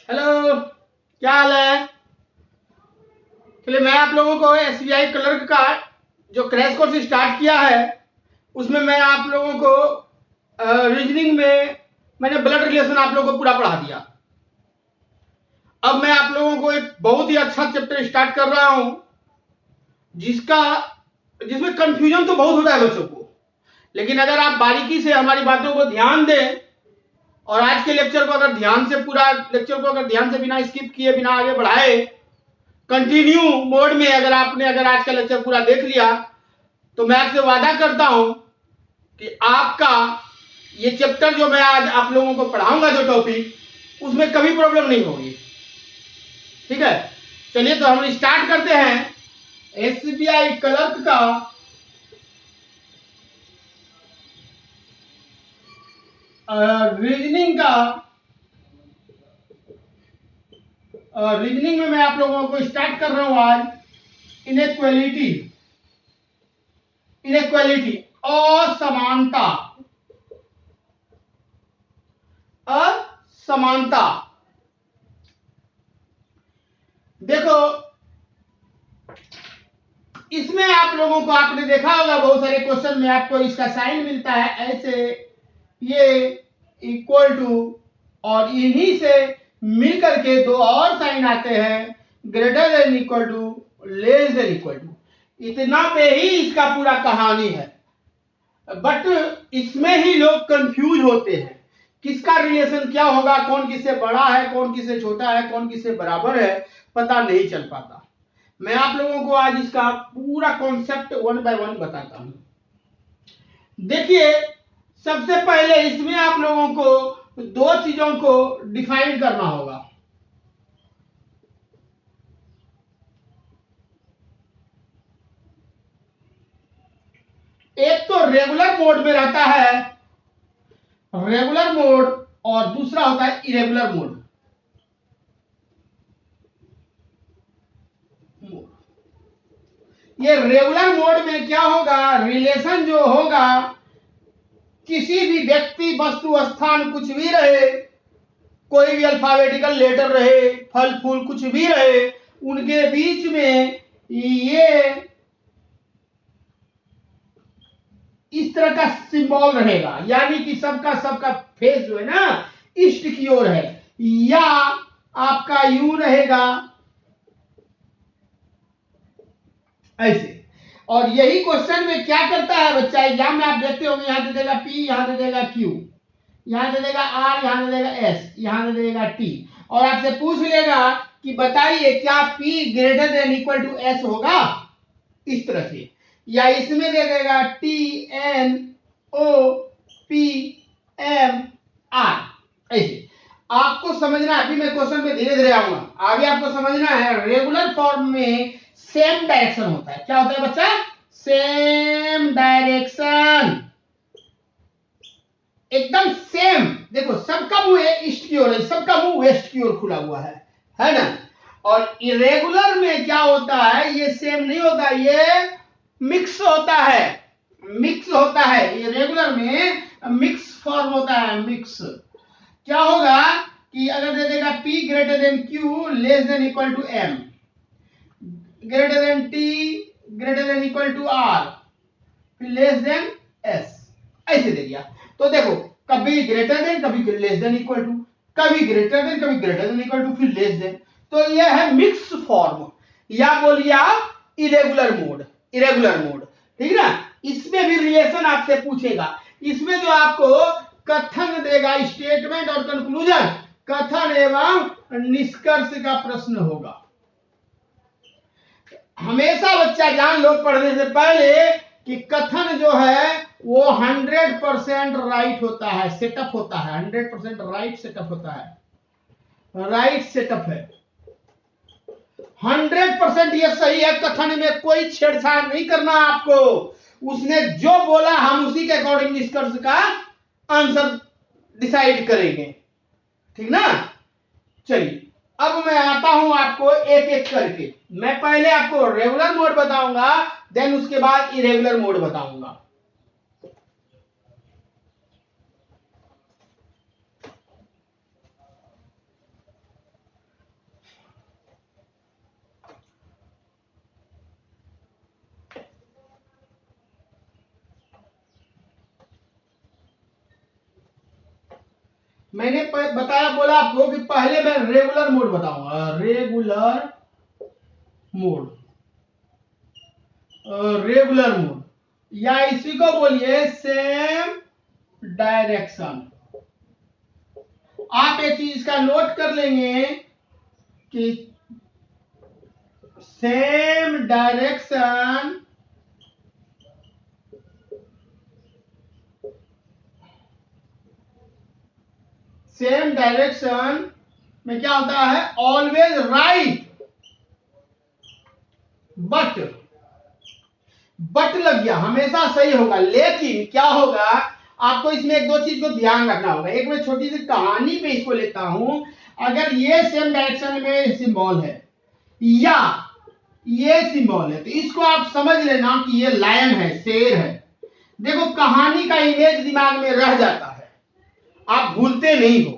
Hello, क्या हाल है? चलिए, मैं आप लोगों को एसबीआई क्लर्क का जो क्रैश कोर्स स्टार्ट किया है उसमें मैं आप लोगों को रीजनिंग में मैंने ब्लड रिलेशन आप लोगों को पूरा पढ़ा दिया। अब मैं आप लोगों को एक बहुत ही अच्छा चैप्टर स्टार्ट कर रहा हूं जिसमें कंफ्यूजन तो बहुत होता है बच्चों को, लेकिन अगर आप बारीकी से हमारी बातों को ध्यान दें और आज के लेक्चर को अगर ध्यान से पूरा लेक्चर को अगर ध्यान से बिना स्किप किए बिना आगे बढ़ाए कंटिन्यू मोड में अगर आज का लेक्चर पूरा देख लिया तो मैं आपसे वादा करता हूं कि आपका ये चैप्टर जो मैं आज आप लोगों को पढ़ाऊंगा जो टॉपिक उसमें कभी प्रॉब्लम नहीं होगी। ठीक है, चलिए तो हम स्टार्ट करते हैं एसबीआई क्लर्क का रीजनिंग में मैं आप लोगों को स्टार्ट कर रहा हूं आज इनइक्वालिटी असमानता देखो, इसमें आप लोगों को आपने देखा होगा बहुत सारे क्वेश्चन में आपको इसका साइन मिलता है ऐसे, ये इक्वल टू और इन्हीं से मिलकर के दो और साइन आते हैं greater than equal to, less than equal to. इतना पे ही इसका पूरा कहानी है, बट इसमें ही लोग कंफ्यूज होते हैं किसका रिलेशन क्या होगा, कौन किससे बड़ा है, कौन किससे छोटा है, कौन किससे बराबर है, पता नहीं चल पाता। मैं आप लोगों को आज इसका पूरा कॉन्सेप्ट वन बाय वन बताता हूं। देखिए, सबसे पहले इसमें आप लोगों को दो चीजों को डिफाइन करना होगा। एक तो रेगुलर मोड में रहता है रेगुलर मोड और दूसरा होता है इरेगुलर मोड। ये रेगुलर मोड में क्या होगा, रिलेशन जो होगा किसी भी व्यक्ति वस्तु स्थान कुछ भी रहे, कोई भी अल्फाबेटिकल लेटर रहे, फल फूल कुछ भी रहे, उनके बीच में ये इस तरह का सिंबल रहेगा, यानी कि सबका फेस जो है ना ईस्ट की ओर है, या आपका यू रहेगा ऐसे। और यही क्वेश्चन में क्या करता है बच्चा, एग्जाम में आप देखते होंगे, यहां दे देगा पी, यहां दे देगा क्यू, यहां दे देगा आर, यहां दे देगा एस, यहां दे देगा टी, और आपसे पूछ लेगा कि बताइए क्या P greater than equal to S होगा, इस तरह से। या इसमें दे देगा T N O P M R, ऐसे। आपको समझना, अभी मैं क्वेश्चन में धीरे धीरे आऊंगा, आगे आपको समझना है रेगुलर फॉर्म में सेम डायरेक्शन होता है। क्या होता है बच्चा? सेम डायरेक्शन, एकदम सेम। देखो, सबका मुंह ईस्ट की ओर है, सबका मुंह वेस्ट की ओर खुला हुआ है ना। और इरेगुलर में क्या होता है, ये सेम नहीं होता, ये मिक्स होता है। ये रेगुलर में मिक्स फॉर्म होता है, मिक्स। क्या होगा कि अगर दे देगा P greater than Q less than equal to M, greater than T greater than equal to R, फिर लेस देन S, ऐसे दे दिया। तो देखो, कभी ग्रेटर देन, कभी लेस देन इक्वल टू, कभी ग्रेटर देन, कभी ग्रेटर देन इक्वल टू, फिर लेस देन। तो यह है मिक्स फॉर्म, या बोलिए आप इरेगुलर मोड। ठीक है ना। इसमें भी रिलेशन आपसे पूछेगा, इसमें जो आपको कथन देगा, स्टेटमेंट और कंक्लूजन, कथन एवं निष्कर्ष का प्रश्न होगा। हमेशा बच्चा जान लो पढ़ने से पहले कि कथन जो है वो 100% राइट होता है, सेटअप होता है, 100% राइट सेटअप होता है, राइट सेटअप है, 100% ये सही है। कथन में कोई छेड़छाड़ नहीं करना आपको, उसने जो बोला हम उसी के अकॉर्डिंग निष्कर्ष का आंसर डिसाइड करेंगे, ठीक ना। चलिए, अब मैं आता हूं आपको एक एक करके। मैं पहले आपको रेगुलर मोड बताऊंगा, देन उसके बाद इरेगुलर मोड बताऊंगा। मैंने बताया बोला आपको कि पहले मैं रेगुलर मोड बताऊंगा, रेगुलर मोड, रेगुलर मोड, या इसी को बोलिए सेम डायरेक्शन। आप एक चीज का नोट कर लेंगे कि सेम डायरेक्शन में क्या होता है, ऑलवेज राइट, बट लग गया हमेशा सही होगा। लेकिन क्या होगा, आपको इसमें एक दो चीज को ध्यान रखना होगा। एक मैं छोटी सी कहानी पे इसको लेता हूं। अगर ये सेम डायरेक्शन में सिंबल है या ये सिंबल है, तो इसको आप समझ लेना कि ये लायन है, शेर है। देखो कहानी का इमेज दिमाग में रह जाता है, आप भूलते नहीं हो।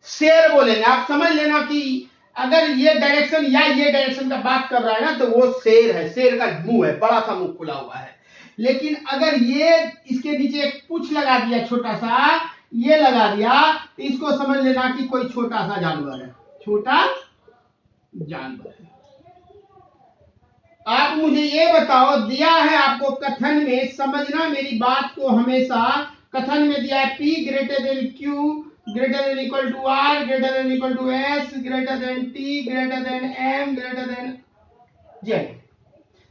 शेर बोलेंगे, आप समझ लेना कि अगर ये डायरेक्शन या ये डायरेक्शन का बात कर रहा है ना, तो वो शेर है, शेर का मुंह है, बड़ा सा मुंह खुला हुआ है। लेकिन अगर ये इसके नीचे एक पूंछ लगा दिया, छोटा सा ये लगा दिया, तो इसको समझ लेना कि कोई छोटा सा जानवर है, छोटा जानवर है। आप मुझे ये बताओ, दिया है आपको कथन में, समझना मेरी बात को हमेशा। कथन में दिया है P greater than Q greater than equal to R greater than equal to S greater than T greater than M greater than Z।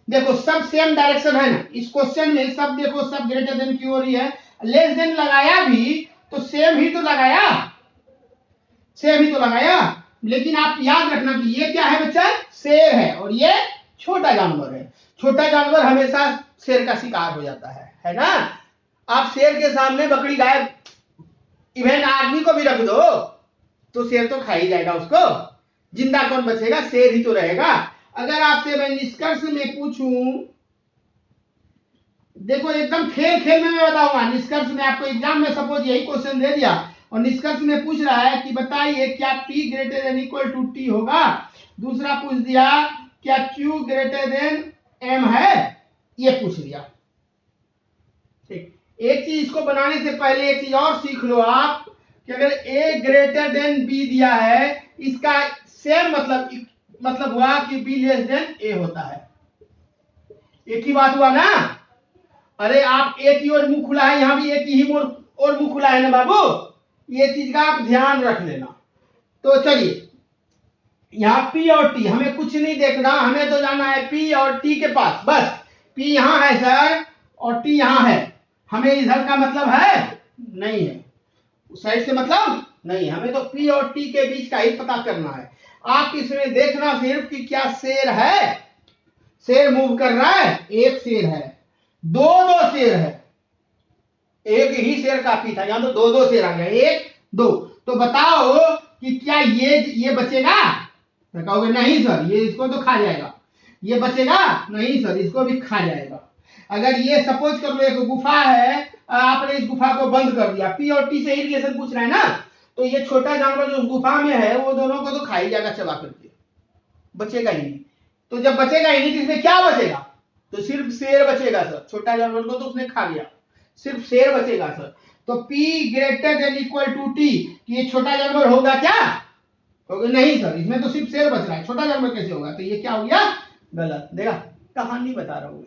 देखो सब सेम डायरेक्शन है ना, इस क्वेश्चन में सब देखो, सब ग्रेटर देन Q हो रही है। लेस देन लगाया भी तो सेम ही तो लगाया, सेम ही तो लगाया। लेकिन आप याद रखना कि ये क्या है बच्चा, शेर है, और ये छोटा जानवर है। छोटा जानवर हमेशा शेर का शिकार हो जाता है ना। आप शेर के सामने बकरी गाय इवन आदमी को भी रख दो तो शेर तो खा ही जाएगा उसको, जिंदा कौन बचेगा, शेर ही तो रहेगा। अगर आपसे मैं निष्कर्ष में पूछूं, देखो एकदम खेल खेल में मैं बताऊंगा। निष्कर्ष में आपको एग्जाम में सपोज यही क्वेश्चन दे दिया और निष्कर्ष में पूछ रहा है कि बताइए क्या P greater than equal to T होगा। दूसरा पूछ दिया क्या Q ग्रेटर देन M है, ये पूछ दिया। ठीक, एक चीज इसको बनाने से पहले एक चीज और सीख लो आप कि अगर A ग्रेटर देन B दिया है, इसका सेम मतलब हुआ कि B लेस देन A होता है। एक ही बात हुआ ना। अरे आप एक ही और मुंह खुला है, यहां भी एक ही और मुंह खुला है ना बाबू, ये चीज का आप ध्यान रख लेना। तो चलिए यहाँ P और T हमें कुछ नहीं देखना, हमें तो जाना है P और T के पास, बस। P यहां है सर और T यहां है, हमें इधर का मतलब है नहीं है, उस साइड से मतलब नहीं, हमें तो P और T के बीच का ही पता करना है। आप इसमें देखना सिर्फ कि क्या शेर है, शेर मूव कर रहा है, एक शेर है, दो शेर है, एक ही शेर काफी था, यहां तो दो शेर आ गया, एक दो। तो बताओ कि क्या ये बचेगा, तो कहोगे नहीं सर ये इसको तो खा जाएगा, ये बचेगा नहीं सर इसको भी खा जाएगा। अगर ये सपोज कर लो एक गुफा है, आपने इस गुफा को बंद कर दिया, P और T से ही रिलेशन पूछ रहा है ना, तो ये छोटा जानवर जो उस गुफा में है वो दोनों को तो खा ही जाएगा चबा करके, बचेगा ही नहीं। तो जब बचेगा ही नहीं तो इसमें क्या बचेगा, तो सिर्फ शेर बचेगा सर, छोटा जानवर को तो उसने खा लिया, सिर्फ शेर बचेगा सर। तो P greater than equal to T, ये छोटा जानवर होगा क्या, होगा नहीं सर, इसमें तो सिर्फ शेर बच रहा है, छोटा जानवर कैसे होगा, तो ये क्या हो गया, गलत। देखा, कहानी बता रहा हूं।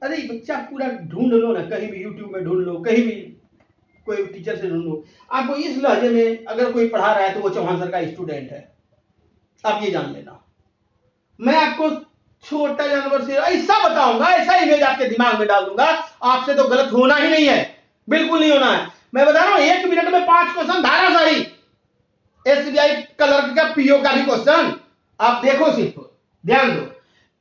अरे बच्चा पूरा ढूंढ लो ना, कहीं भी यूट्यूब में ढूंढ लो, कहीं भी कोई टीचर से ढूंढ लो, आपको इस लहजे में अगर कोई पढ़ा रहा है तो वो चौहान सर का स्टूडेंट है, आप ये जान लेना। मैं आपको छोटा जानवर से ऐसा बताऊंगा, ऐसा इमेज आपके दिमाग में डाल दूंगा, आपसे तो गलत होना ही नहीं है, बिल्कुल नहीं होना है। मैं बता रहा हूं 1 मिनट में 5 क्वेश्चन धारा सही, एसबीआई क्लर्क का पीओ का भी क्वेश्चन, आप देखो सिर्फ ध्यान दो।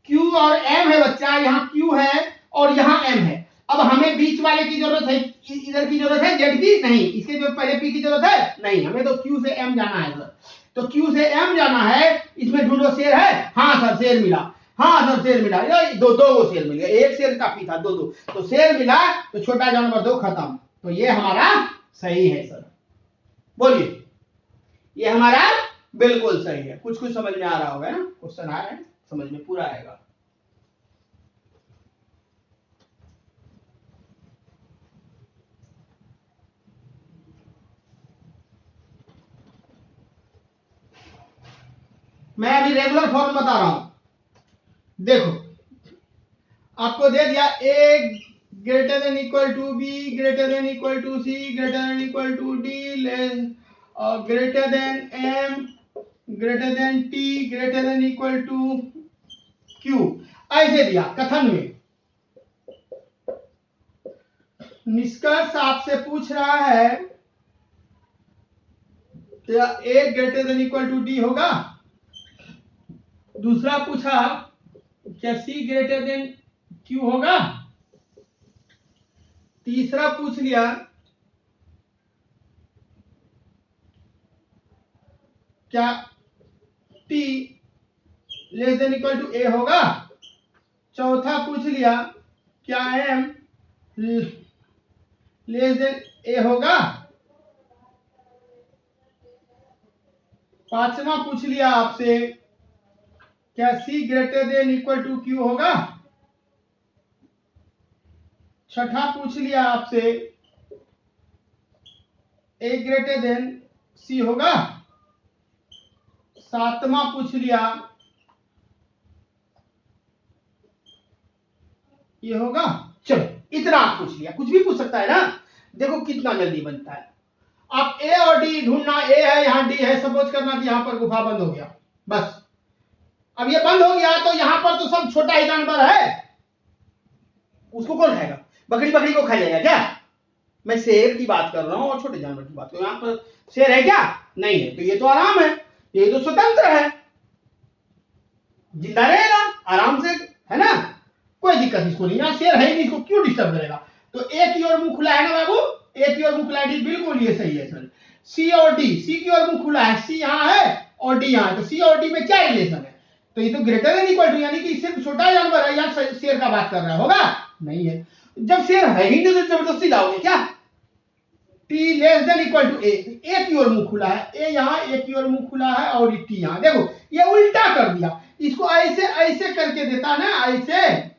Q और M है बच्चा, यहाँ Q है और यहाँ M है। अब हमें बीच वाले की जरूरत है, इधर की जरूरत है, Z की नहीं, इसके जो पहले P की जरूरत है नहीं, हमें तो Q से M जाना है सर। तो Q से M जाना है, इसमें ढूंढो शेर है, हाँ सर शेर मिला, हाँ सर शेर मिला, दो वो शेर मिल गया, एक शेर काफी था, दो तो शेर मिला, तो छोटा जानवर दो खत्म, तो ये हमारा सही है सर। बोलिए, ये हमारा बिल्कुल सही है। कुछ कुछ समझ में आ रहा होगा ना, क्वेश्चन आ रहा है समझ में पूरा आएगा। मैं अभी रेगुलर फॉर्म बता रहा हूं। देखो आपको दे दिया A greater than equal to B greater than equal to C greater than equal to D greater than M greater than T greater than equal to Q, ऐसे दिया कथन में। निष्कर्ष आपसे पूछ रहा है क्या A greater than equal to D होगा। दूसरा पूछा क्या सी ग्रेटर देन क्यू होगा। तीसरा पूछ लिया क्या T less than equal to A होगा। चौथा पूछ लिया क्या एम लेस देन ए होगा। पांचवा पूछ लिया आपसे क्या C greater than equal to Q होगा। छठा पूछ लिया आपसे ए ग्रेटर देन सी होगा। सातवां पूछ लिया ये होगा। चलो इतना आप पूछ लिया, कुछ भी पूछ सकता है ना। देखो कितना जल्दी बनता है। आप ए और डी ढूंढना, ए है यहां डी है, सपोज करना कि यहां पर गुफा बंद हो गया, बस अब ये बंद हो गया तो यहां पर तो सब छोटा ही जानवर है, उसको कौन खाएगा। बकरी बकरी को खा जाएगा क्या। मैं शेर की बात कर रहा हूं और छोटे जानवर की बात कर रहा हूं। यहां पर शेर है क्या, नहीं है, तो ये तो आराम है, ये तो स्वतंत्र है, जिंदा रहेगा आराम से, है ना, कोई दिक्कत इसको नहीं। यहां शेर है ही नहीं, इसको क्यों डिस्टर्ब करेगा। तो ए की ओर मुंह खुला है ना बाबू, ए की ओर मुंह खुला है, डी बिल्कुल ये सही है सर। सी और डी, सी की ओर मुंह खुला है, सी यहां है और डी यहां है, तो सी और डी में क्या रिलेशन है। तो ये तो ग्रेटर देन इक्वल टू, यानी कि सिर्फ छोटा जानवर है, यहां शेर का बात कर रहा है, होगा नहीं है। जब शेर है ही नहीं तो जबरदस्ती लाओगे क्या। T less than equal to A की ओर मुंह खुला है, ए यहां, ए की ओर मुंह खुला है और टी यहां। देखो ये उल्टा कर दिया, इसको ऐसे ऐसे करके देता ना, ऐसे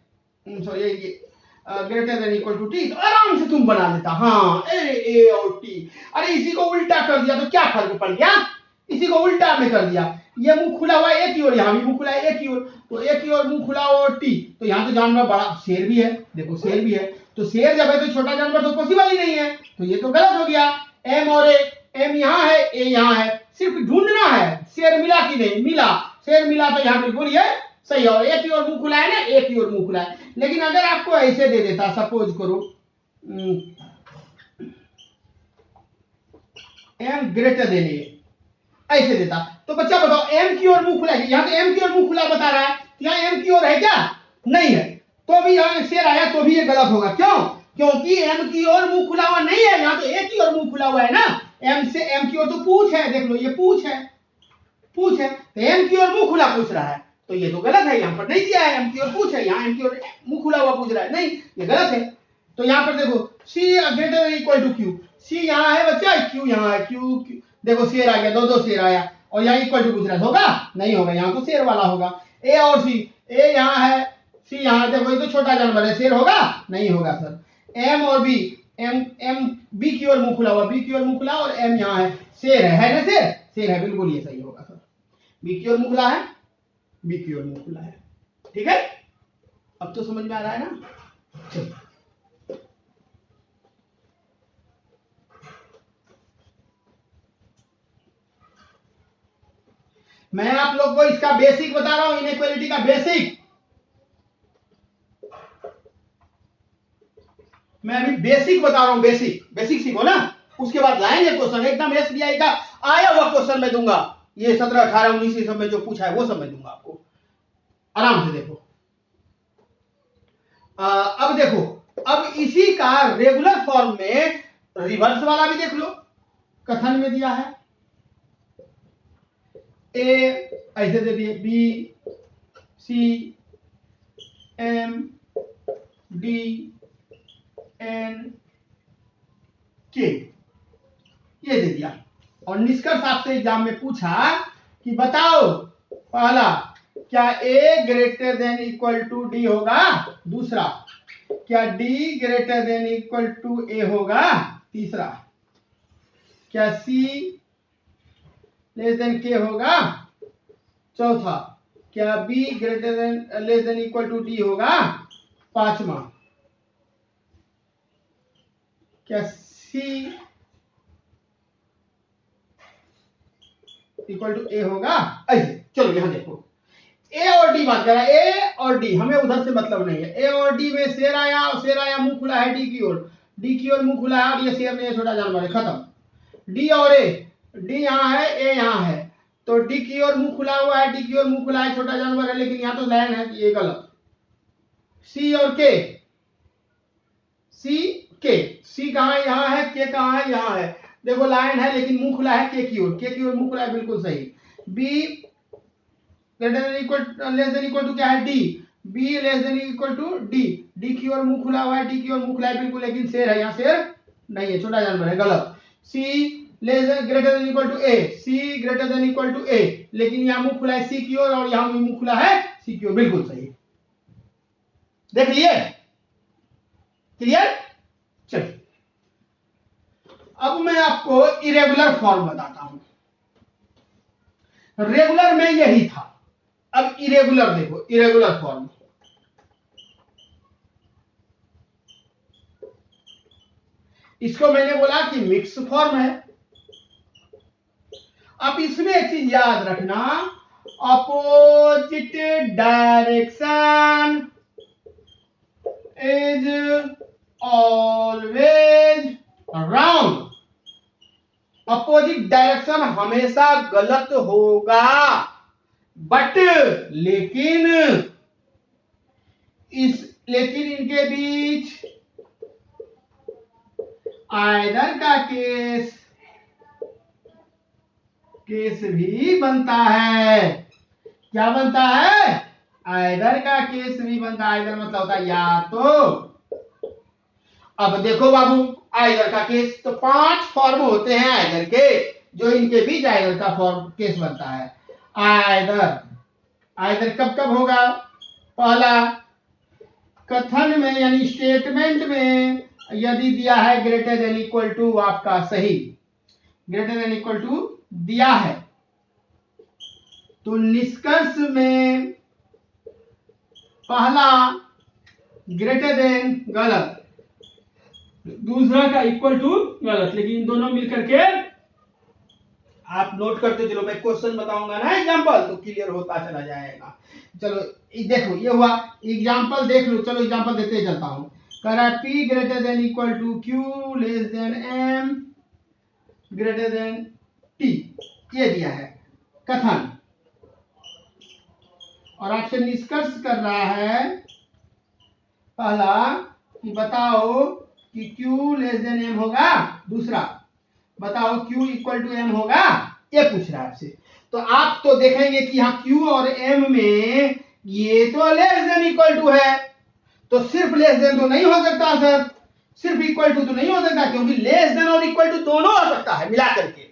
सॉरी ये greater than equal to T, तो आराम से तुम बना देता। हाँ ए और टी, अरे इसी को उल्टा कर दिया तो क्या फर्क पड़ गया, इसी को उल्टा में कर दिया। ये मुंह खुला हुआ है ए की ओर, यहां भी मुंह खुला है ए की ओर, तो ए की ओर मुंह खुला और टी, तो यहां तो जानवर बड़ा शेर भी है, देखो शेर भी है, तो शेर जब है तो छोटा जानवर तो पॉसिबल ही नहीं है, तो ये तो गलत हो गया। एम और ए, एम यहां है ए यहां है, सिर्फ ढूंढना है शेर मिला कि नहीं मिला, शेर मिला तो यहां बिल्कुल ये सही। और एक की ओर मुंह खुला है ना, एक की ओर मुंह खुला है। लेकिन अगर आपको ऐसे दे देता, सपोज करो एम ग्रेटर देन ए, ऐसे देता, तो बच्चा बताओ एम की ओर मुंह खुला है, यहां तो एम की ओर मुंह खुला बता रहा है, यहां एम की ओर है क्या, नहीं है, तो भी यहां शेर आया तो भी ये गलत होगा। क्यों, क्योंकि एम की ओर मुंह खुला हुआ नहीं है, यहां तो ए की ओर मुंह खुला हुआ है ना। एम से एम की ओर तो पूछ है, देख लो ये पूछ है, पूछ है, तो एम की ओर मुंह खुला पूछ रहा है, तो ये तो गलत है, यहां पर नहीं दिया है एम की ओर पूछ है, यहां एम की ओर मुंह खुला हुआ पूछ रहा है, नहीं ये गलत है। तो यहां पर देखो C greater than equal to Q, C यहां है बच्चा, क्यू यहां है, क्यू देखो शेर आ गया, दो शेर आया, और यहां इक्वल टू पूछ रहा है, होगा नहीं होगा, यहां तो शेर वाला होगा। ए और सी, ए यहां है सी यहां, देखो ये तो छोटा जानवर है, शेर होगा नहीं होगा सर। एम और बी, एम एम बी की ओर मुंह खुला हुआ, बी की ओर मुंह खुला और एम यहां है, शेर है ना, शेर शेर है, बिल्कुल ये सही होगा सर। बी की ओर मुंह खुला है, बी की ओर मुंह खुला है, ठीक है, अब तो समझ में आ रहा है ना। चलिए मैं आप लोग को इसका बेसिक बता रहा हूं, इनइक्वालिटी का बेसिक। मैं अभी बेसिक बता रहा हूं, बेसिक बेसिक सीखो ना, उसके बाद लाएंगे क्वेश्चन, एकदम एसबीआई का आया हुआ क्वेश्चन मैं दूंगा, ये 17 18 19 सब में जो पूछा है वो सब मैं दूंगा आपको, आराम से देखो। अब देखो, अब इसी का रेगुलर फॉर्म में रिवर्स वाला भी देख लो, कथन में दिया है ए ऐसे दे दिए, B C M D N K, ये दे दिया। और निष्कर्ष आपसे एग्जाम में पूछा कि बताओ, पहला क्या A greater than equal to D होगा, दूसरा क्या D greater than equal to A होगा, तीसरा क्या सी लेस देन के होगा, चौथा, क्या B greater than less than equal to D होगा? पांचवा, क्या सी इक्वल टू ए होगा? ऐसे चलो यहां देखो, ए और डी बात कर रहा है, ए और डी, हमें उधर से मतलब नहीं है। ए और डी में शेर आया और शेर आया, मुंह खुला है डी की ओर, डी की ओर मुंह खुला है और ये शेर में छोटा जानवर है, खत्म। डी और ए, डी यहाँ है, ए यहाँ है, तो डी की ओर मुंह खुला हुआ है, डी की ओर मुंह खुला है, छोटा जानवर है, लेकिन यहाँ तो लाइन है, ये गलत। सी और के, सी के, सी कहाँ है? यहाँ है, के कहाँ है? यहाँ है। देखो लाइन है लेकिन मुंह खुला है के की ओर, के की ओर मुंह खुला है, बिल्कुल सही। B greater than equal less than equal to क्या है? D, B less than equal to D, D की ओर मुंह खुला हुआ है, डी की ओर मुंह खुला है, बिल्कुल, लेकिन शेर है, यहाँ शेर नहीं है, छोटा जानवर है, गलत। C less than greater than equal to A, C greater than equal to A, लेकिन यहाँ मुंह खुला है सी की ओर और यहाँ मुंह खुला है सी की ओर, बिल्कुल सही। देख लिए? क्लियर? चलिए अब मैं आपको इरेगुलर फॉर्म बताता हूं। रेगुलर में यही था, अब इरेगुलर देखो, इरेगुलर फॉर्म। इसको मैंने बोला कि मिक्स फॉर्म है। अब इसमें एक चीज याद रखना, opposite direction is always wrong. Opposite direction हमेशा गलत होगा, बट लेकिन इनके बीच आइदर का केस भी बनता है। क्या बनता है? आइदर का केस भी बनता है। आइदर मतलब होता है या तो। अब देखो बाबू, आइदर का केस तो 5 फॉर्म होते हैं आइदर के, जो इनके बीच आइदर का फॉर्म केस बनता है। आइदर कब कब होगा? पहला, कथन में यानी स्टेटमेंट में यदि दिया है ग्रेटर देन इक्वल टू, आपका सही, ग्रेटर देन इक्वल टू दिया है, तो निष्कर्ष में पहला ग्रेटर देन गलत, दूसरा का इक्वल टू गलत, लेकिन इन दोनों मिलकर के आप नोट करते चलो, मैं क्वेश्चन बताऊंगा ना एग्जांपल, तो क्लियर होता चला जाएगा। चलो देखो ये हुआ एग्जांपल, देख लो, चलो एग्जांपल देते चलता हूं। कह रहा है P greater than equal to Q less than M greater than T, ये दिया है कथन, और आपसे निष्कर्ष कर रहा है पहला कि बताओ कि Q लेस देन M होगा, दूसरा बताओ Q इक्वल टू M होगा, ये पूछ रहा है आपसे। तो आप तो देखेंगे कि यहाँ Q और M में ये तो लेस देन इक्वल टू है, तो सिर्फ लेस देन तो नहीं हो सकता सर, सिर्फ इक्वल टू तो नहीं हो सकता, क्योंकि लेस देन और इक्वल टू दोनों हो सकता है मिला करके,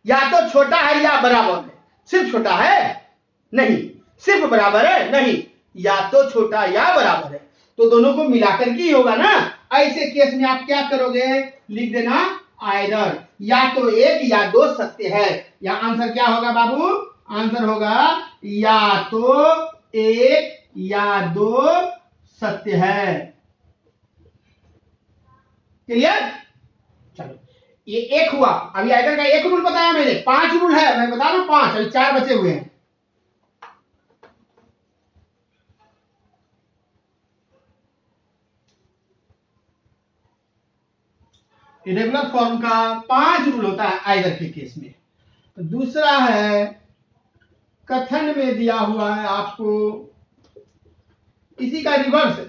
या तो छोटा है या बराबर है। सिर्फ छोटा है नहीं, सिर्फ बराबर है नहीं, या तो छोटा या बराबर है, तो दोनों को मिलाकर के ही होगा ना। ऐसे केस में आप क्या करोगे? लिख देना आइदर, या तो एक या दो सत्य है। यहां आंसर क्या होगा बाबू? आंसर होगा या तो एक या दो सत्य है। क्लियर? चलो ये एक हुआ। अभी आइदर का एक रूल बताया मैंने, 5 रूल है, मैं बता रहा हूं 5, अभी 4 बचे हुए हैं। इरेगुलर फॉर्म का 5 रूल होता है आइदर के केस में। तो दूसरा है, कथन में दिया हुआ है आपको, इसी का रिवर्स,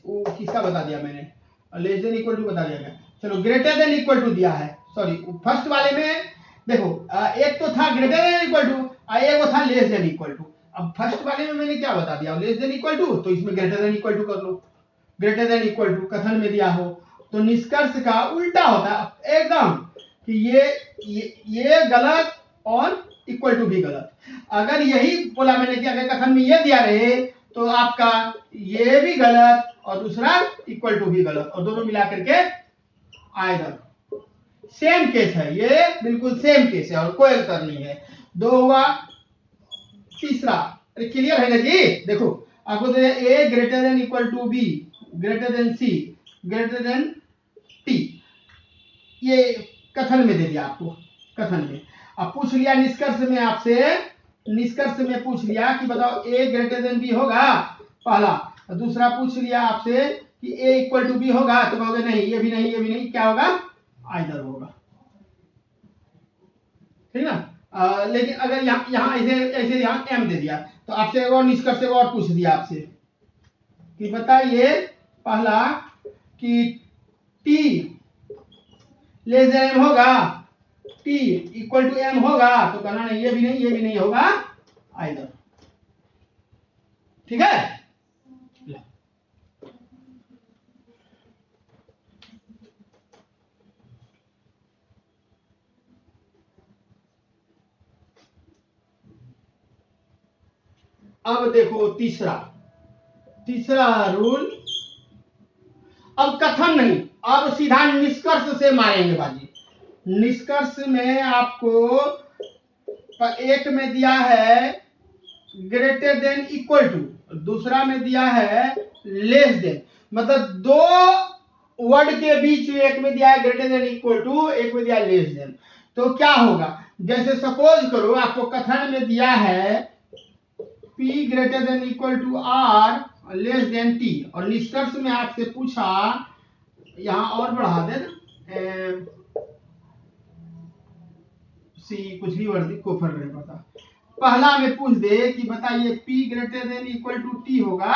वो किसका बता दिया मैंने, लेस देन इक्वल टू बता दिया गया। चलो ग्रेटर देन इक्वल टू दिया है, सॉरी फर्स्ट वाले में देखो, एक तो था ग्रेटर देन इक्वल टू, एक वो था लेस देन इक्वल टू। अब फर्स्ट वाले में मैंने क्या बता दिया? लेस देन इक्वल टू, तो इसमें ग्रेटर देन इक्वल टू कर लो। ग्रेटर देन इक्वल टू कथन में दिया हो तो निष्कर्ष का उल्टा होता है एकदम, कि ये गलत और इक्वल टू भी गलत। अगर यही बोला मैंने कि अगर कथन में ये दिया रहे तो आपका ये भी गलत और दूसरा इक्वल टू भी गलत, और दोनों मिला करके आइदर। सेम केस है ये, बिल्कुल सेम केस है और कोई अंतर नहीं है। 2 हुआ, तीसरा, अरे क्लियर है ना जी? देखो आपको दे A greater than equal to B greater than C greater than T, ये कथन में दे दिया आपको, कथन में। अब पूछ लिया निष्कर्ष में आपसे, निष्कर्ष में पूछ लिया कि बताओ ए ग्रेटर देन बी होगा पहला, और दूसरा पूछ लिया आपसे कि ए इक्वल टू बी होगा, तो कहोगे नहीं, ये भी नहीं, ये भी नहीं, क्या होगा? आइदर होगा, ठीक ना? लेकिन अगर यहाँ ऐसे ऐसे यहाँ एम दे दिया, तो आपसे एक और निष्कर्ष और पूछ दिया आपसे कि बताइए पहला कि टी लेस देन एम होगा, टी इक्वल टू एम होगा, तो कहना नहीं, ये भी नहीं, ये भी नहीं होगा, आइदर। ठीक है? अब देखो तीसरा, तीसरा रूल, अब कथन नहीं, अब सीधा निष्कर्ष से मारेंगे बाजी। निष्कर्ष में आपको एक में दिया है ग्रेटर देन इक्वल टू, दूसरा में दिया है लेस देन, मतलब दो वर्ड के बीच में एक में दिया है ग्रेटर देन इक्वल टू, एक में दिया है लेस देन। तो क्या होगा? जैसे सपोज करो आपको कथन में दिया है P greater than equal to R less than T, और निष्कर्ष में आपसे पूछा, यहां और बढ़ा दे सी, कुछ भी वर्ड को फर्क नहीं पड़ता। पहला में पूछ दे कि बताइए P greater than equal to T होगा,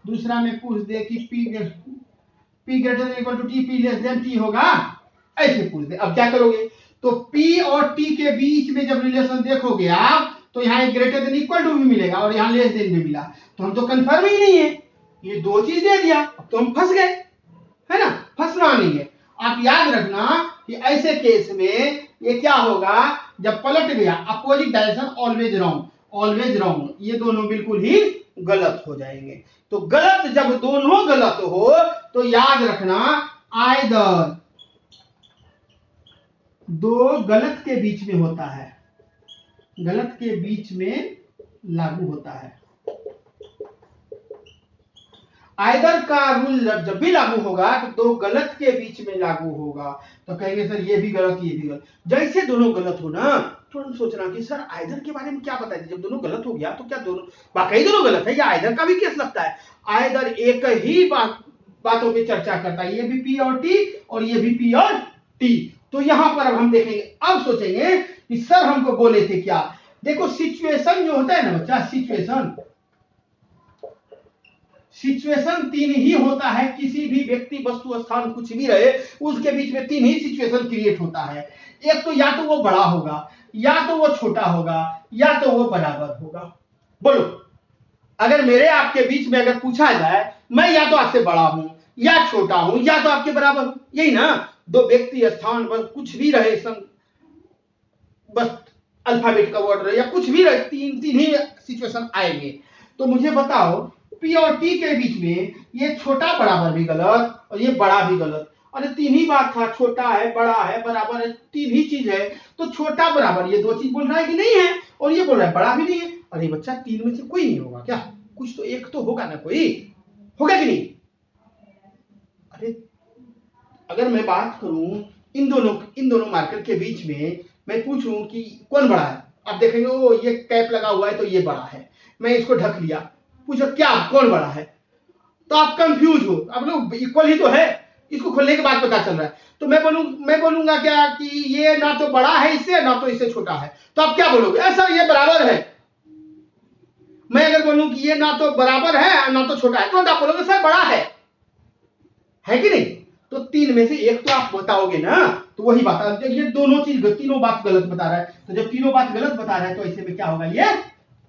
दूसरा में पूछ दे कि P greater than equal to T, P less than T होगा, ऐसे पूछ दे। अब क्या करोगे? तो P और T के बीच में जब रिलेशन देखोगे आप, तो यहाँ एक ग्रेटर देन इक्वल टू भी मिलेगा और यहाँ लेस देन भी मिला, तो हम तो कंफर्म ही नहीं है, ये दो चीज दे दिया, अब तो हम फंस गए, है ना? फंसना नहीं है। आप याद रखना कि ऐसे केस में ये क्या होगा, जब पलट गया, opposite direction always wrong, always wrong, ये दोनों बिल्कुल ही गलत हो जाएंगे। तो गलत, जब दोनों गलत हो तो याद रखना आइदर, दो गलत के बीच में होता है, गलत के बीच में लागू होता है। आइदर का रूल जब भी लागू होगा तो दो गलत के बीच में लागू होगा, तो कहेंगे सर ये भी गलत, ये भी गलत। जैसे दोनों गलत हो ना, थोड़ा सोचना कि सर आइदर के बारे में क्या बताया, जब दोनों गलत हो गया तो क्या दोनों वाकई दोनों गलत है, या आइदर का भी केस लगता है? आइदर एक ही बातों पे चर्चा करता है, ये भी P और T और ये भी P और T। तो यहां पर अब हम देखेंगे, अब सोचेंगे कि सर हमको बोले थे क्या। देखो सिचुएशन जो होता है ना बच्चा, सिचुएशन, सिचुएशन तीन ही होता है, किसी भी व्यक्ति वस्तु स्थान कुछ भी रहे उसके बीच में तीन ही सिचुएशन क्रिएट होता है। एक तो या तो वो बड़ा होगा, या तो वो छोटा होगा, या तो वो बराबर होगा। बोलो, अगर मेरे आपके बीच में अगर पूछा जाए, मैं या तो आपसे बड़ा हूं, या छोटा हूं, या तो आपके बराबर हूं, यही ना? दो व्यक्ति स्थान कुछ भी रहे, बस अल्फाबेट का वर्ड रहे या कुछ भी रहे, तीन तीन ही सिचुएशन आएंगे। तो मुझे बताओ P और T के बीच में ये छोटा बराबर भी गलत और ये बड़ा भी गलत, अरे तीन ही बात था, छोटा है, बड़ा है, बराबर है, तीन ही चीज है, तो छोटा बराबर ये दो चीज बोल रहा है कि नहीं है, और ये बोल रहा है बड़ा भी नहीं है। अरे बच्चा तीन में से कोई नहीं होगा क्या? कुछ तो एक तो होगा ना, कोई होगा कि नहीं? अरे अगर मैं बात करूं इन दोनों मार्कर के बीच में, मैं पूछूं कि कौन बड़ा है, आप देखेंगे वो ये कैप लगा हुआ है तो ये बड़ा है, मैं इसको ढक लिया, पूछो क्या कौन बड़ा है, तो आप कंफ्यूज हो, आप लोग इक्वल ही तो है, इसको खोलने के बाद पता चल रहा है। तो मैं बोलूंगा क्या कि ये ना तो बड़ा है इससे, ना तो इससे छोटा है, तो आप क्या बोलोगे? सर ये बराबर है। मैं अगर बोलूं कि ये ना तो बराबर है ना तो छोटा है, तो आप बोलोगे सर बड़ा है कि नहीं? तो तीन में से एक तो आप बताओगे ना, तो वही बात, ये दोनों चीज, तीनों बात गलत बता रहा है, तो जब तीनों बात गलत बता रहा है तो ऐसे में क्या होगा? ये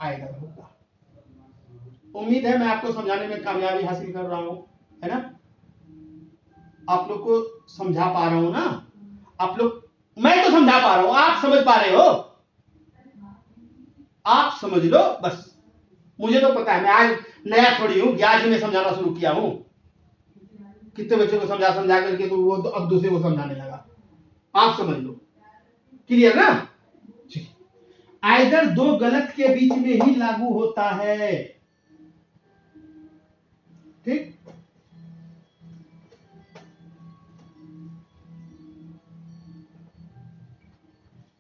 आइदर होगा। उम्मीद है मैं आपको समझाने में कामयाबी हासिल कर रहा हूं, है ना? आप लोग को समझा पा रहा हूं ना? आप लोग, मैं तो समझा पा रहा हूं, आप समझ पा रहे हो? आप समझ लो बस, मुझे तो पता है, मैं आज नया थोड़ी हूं कि आज ही मैं समझाना शुरू किया हूं। कितने बच्चों को समझा करके तो वो अब दूसरे को समझाने लगा। आप समझ लो, क्लियर ना? आइदर दो गलत के बीच में ही लागू होता है। ठीक,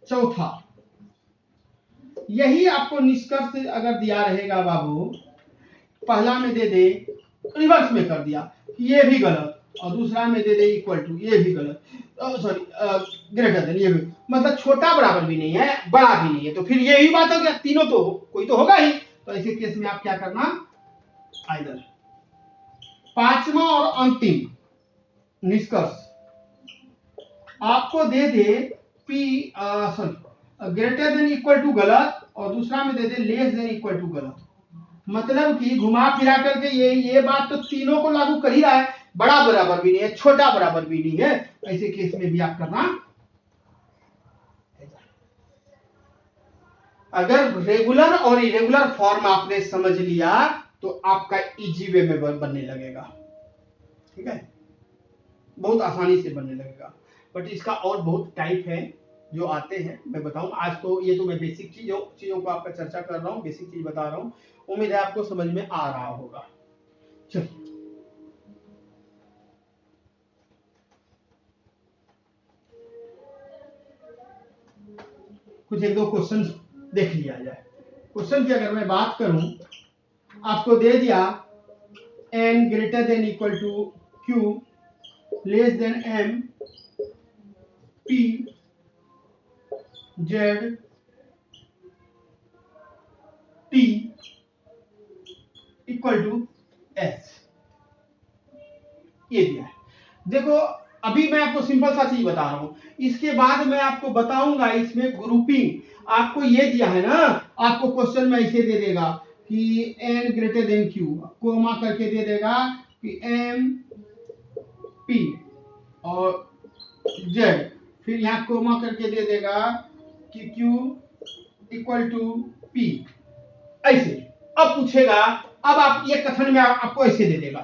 चौथा, यही आपको निष्कर्ष अगर दिया रहेगा बाबू, पहला में दे दे रिवर्स में कर दिया कि ये भी गलत, और दूसरा में दे दे इक्वल टू, ये भी गलत, सॉरी ग्रेटर देन, ये भी, मतलब छोटा बराबर भी नहीं है, बड़ा भी नहीं है, तो फिर यही बात हो गया, तीनों तो कोई तो होगा ही। तो ऐसे केस में आप क्या करना, आइदर। पांचवा और अंतिम निष्कर्ष आपको दे दे P sorry greater than equal to गलत, और दूसरा में दे दे लेस देन इक्वल टू गलत। मतलब कि घुमा फिरा करके ये बात तो तीनों को लागू कर ही रहा है, बड़ा बराबर भी नहीं है, छोटा बराबर भी नहीं है। ऐसे केस में भी आप करना, अगर रेगुलर और इरेगुलर फॉर्म आपने समझ लिया तो आपका इजी वे में बनने लगेगा। ठीक है, बहुत आसानी से बनने लगेगा। बट इसका और बहुत टाइप है जो आते हैं, मैं बताऊं। आज तो ये तो मैं बेसिक चीजों को आपका चर्चा कर रहा हूं, बेसिक चीज बता रहा हूं, उम्मीद है आपको समझ में आ रहा होगा। चलिए, कुछ एक दो क्वेश्चन देख लिया जाए। क्वेश्चन की अगर मैं बात करूं, आपको दे दिया n greater than equal to q less than m p z t equal to s, ये दिया है। देखो, अभी मैं आपको सिंपल सा चीज बता रहा हूं, इसके बाद मैं आपको बताऊंगा इसमें ग्रुपिंग। आपको ये दिया है ना, आपको क्वेश्चन में ऐसे दे देगा कि n greater than q, comma करके दे देगा कि m p और z, फिर यहां कोमा करके दे देगा कि q इक्वल टू p, ऐसे। अब पूछेगा, अब आप ये कथन में आपको ऐसे दे देगा,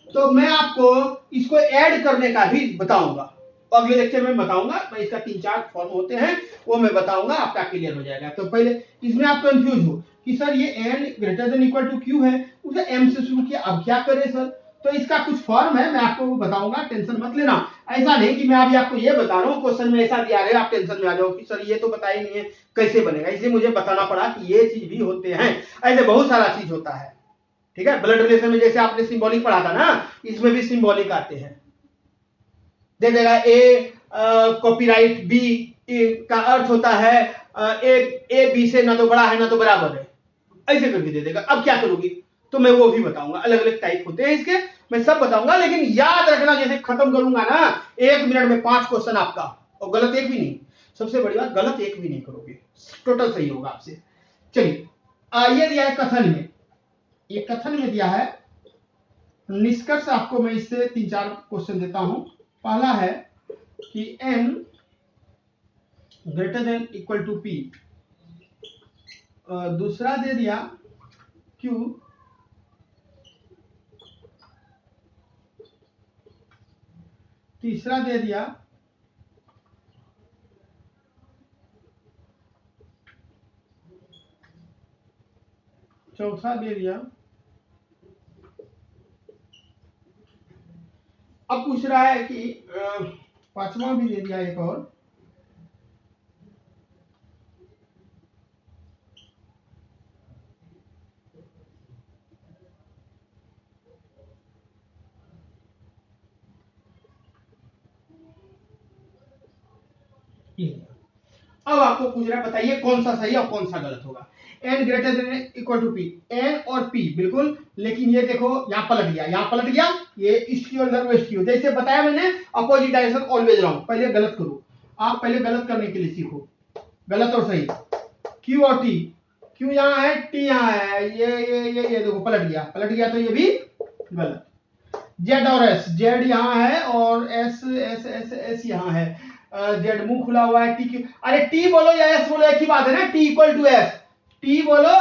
तो मैं आपको इसको ऐड करने का भी बताऊंगा, अगले लेक्चर में बताऊंगा। मैं इसका 3-4 फॉर्म होते हैं, वो मैं बताऊंगा, आपका क्लियर हो जाएगा। तो पहले इसमें आप कंफ्यूज हो कि सर ये n greater than equal to q है, उसे m से शुरू किया, अब क्या करें सर? तो इसका कुछ फॉर्म है, मैं आपको बताऊंगा, टेंशन मत लेना। ऐसा नहीं कि मैं अभी आपको ये बता रहा हूँ, क्वेश्चन में ऐसा दिया रहे आप टेंशन में आ जाओ कि सर ये तो बताया नहीं है, कैसे बनेगा। इसलिए मुझे बताना पड़ा कि ये चीज भी होते हैं, ऐसे बहुत सारा चीज होता है। ठीक है, ब्लड रिलेशन में जैसे आपने सिंबॉलिक पढ़ा था ना, इसमें भी सिंबॉलिक आते हैं। दे देगा ए कॉपीराइट बी का अर्थ होता है ए बी से ना तो बड़ा है ना तो बराबर है, ऐसे करके दे देगा। अब क्या करोगी, तो मैं वो भी बताऊंगा, अलग अलग टाइप होते हैं इसके, मैं सब बताऊंगा। लेकिन याद रखना, जैसे खत्म करूंगा ना 1 मिनट में 5 क्वेश्चन आपका, और गलत एक भी नहीं, सबसे बड़ी बात गलत एक भी नहीं करोगे, टोटल सही होगा आपसे। चलिए, ये दिया है कथन में, ये कथन में दिया है निष्कर्ष। आपको मैं इससे 3-4 क्वेश्चन देता हूं। पहला है कि n greater than equal to p, दूसरा दे दिया q तीसरा दे दिया चौथा दे दिया। अब पूछ रहा है कि पांचवा भी दे दिया एक और, अब आपको पूछ रहा है बताइए कौन सा सही और कौन सा गलत होगा। n greater than equal to p, n और p बिल्कुल, लेकिन ये देखो यहाँ पलट गया, यहाँ पलट गया, ये ईस्ट की ओर इधर वेस्ट की ओर, जैसे बताया मैंने अपोजिट डायरेक्शन ऑलवेज रॉन्ग। पहले गलत करो, आप पहले गलत करने के लिए सीखो, गलत और सही। q और t, q यहाँ है, t यहाँ है, ये देखो पलट गया, तो ये भी गलत। z और s, z यहाँ है और s यहाँ है, जेड मुंह खुला हुआ है, टी क्यू, अरे टी बोलो या एस बोलो एक ही बात है ना, T equal to S, T बोलो,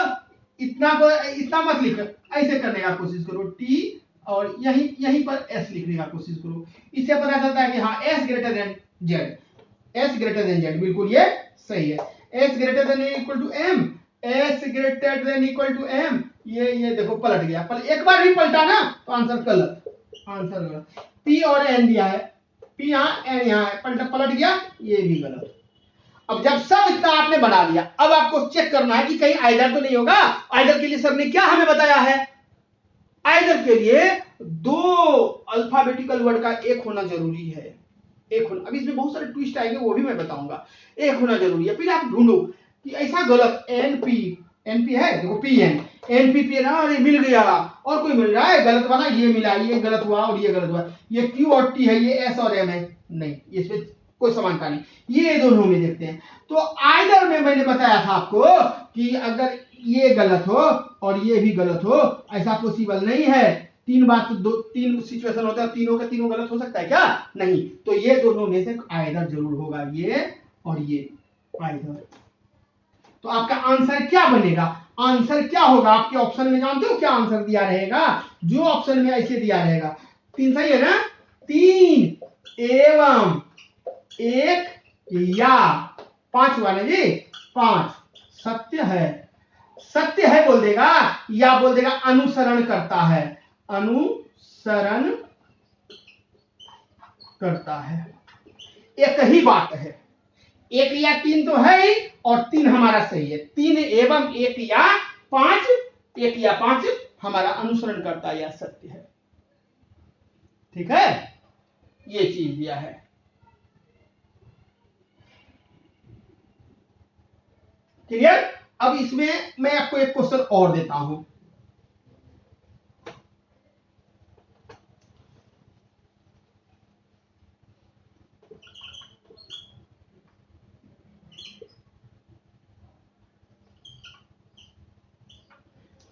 इतना मत लिख, ऐसे करने का कोशिश करो, टी और यहीं पर एस लिखने का कोशिश करो। इससे पता चलता है कि हाँ S greater than Z, S greater than Z, बिल्कुल ये सही है। S greater than equal to M, S greater than equal to M, ये देखो पलट गया, एक बार भी पलटा ना तो आंसर गलत, आंसर गलत। पी और एन दिया है, पी यहाँ एन यहाँ है, पलट गया, ये भी गलत। अब जब सब इतना आपने बना लिया, अब आपको चेक करना है कि कहीं आइदर तो नहीं होगा। आइदर के लिए सर ने क्या हमें बताया है, आइदर के लिए दो अल्फाबेटिकल वर्ड का एक होना जरूरी है, एक होना। अब इसमें बहुत सारे ट्विस्ट आएंगे, वो भी मैं बताऊंगा, एक होना जरूरी है। फिर आप ढूंढो कि ऐसा गलत, एनपी, एनपी है देखो, पी एन, एनपी पी ना, मिल गया, और कोई मिल रहा है गलत वाला, ये मिला, ये गलत हुआ और ये गलत हुआ, ये क्यू और टी है, ये एस और एम है, नहीं, इसमें कोई समानता नहीं, ये दोनों में देखते हैं। तो आइदर में मैंने बताया था आपको कि अगर ये गलत हो और ये भी गलत हो, ऐसा पॉसिबल नहीं है। तीन बात, दो तीन सिचुएशन होता है, तीनों के तीनों गलत हो सकता है क्या, नहीं। तो ये दोनों में से आइदर जरूर होगा, ये और ये आइदर। तो आपका आंसर क्या बनेगा, आंसर क्या होगा आपके ऑप्शन में, जानते हो क्या आंसर दिया रहेगा, जो ऑप्शन में ऐसे दिया रहेगा, तीन सही है ना, तीन एवं एक या पांच वाले जी, पांच सत्य है, सत्य है बोल देगा, या बोल देगा अनुसरण करता है, अनुसरण करता है, एक ही बात है, एक या तीन तो है ही, और तीन हमारा सही है, तीन एवं एक या पांच, एक या पांच हमारा अनुसरण करता है या सत्य है, ठीक है, ये चीज दिया है। क्लियर। अब इसमें मैं आपको एक क्वेश्चन और देता हूं,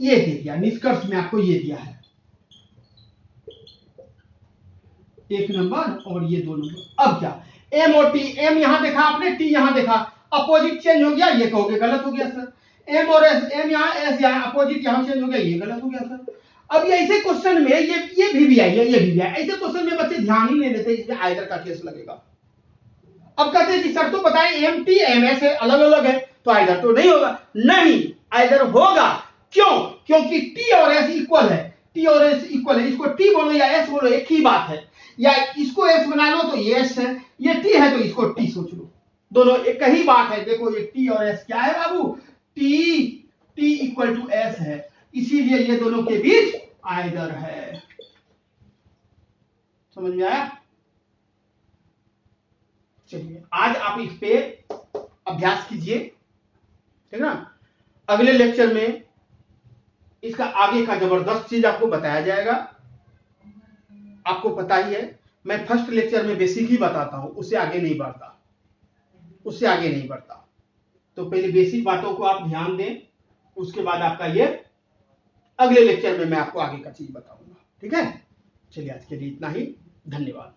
ये दे दिया, निष्कर्ष में आपको ये दिया है, एक नंबर और ये दो नंबर। अब क्या, एम और टी, एम यहां देखा आपने, टी यहां देखा, अपोजिट चेंज हो गया, ये कहोगे गलत हो गया सर। एम और एस, एम यहां, एस यहां, अपोजिट यहां चेंज हो गया, ये गलत हो गया सर। अब ये ऐसे क्वेश्चन में ये भी आई है, ये भी आई, ऐसे क्वेश्चन में बच्चे ध्यान ही नहीं देते, इसमें आइदर का केस लगेगा। अब कहते हैं कि सर तो बताएं एम टी एम एस अलग अलग है, तो आइदर तो नहीं होगा, नहीं आइदर होगा, क्यों, क्योंकि टी और एस इक्वल है, टी और एस इक्वल है, इसको टी बोलो या एस बोलो एक ही बात है, या इसको एस बना लो तो ये एस है, ये टी है तो इसको टी सोच लो, दोनों एक ही बात है। देखो ये टी और एस क्या है बाबू, T, T equal to S है, इसीलिए ये दोनों के बीच आइदर है, समझ में आया। चलिए आज आप इस पे अभ्यास कीजिए, ठीक ना, अगले लेक्चर में इसका आगे का जबरदस्त चीज आपको बताया जाएगा। आपको पता ही है मैं फर्स्ट लेक्चर में बेसिक ही बताता हूं, उससे आगे नहीं बढ़ता, उससे आगे नहीं बढ़ता। तो पहले बेसिक बातों को आप ध्यान दें, उसके बाद आपका ये अगले लेक्चर में मैं आपको आगे का चीज बताऊंगा, ठीक है। चलिए आज के लिए इतना ही, धन्यवाद।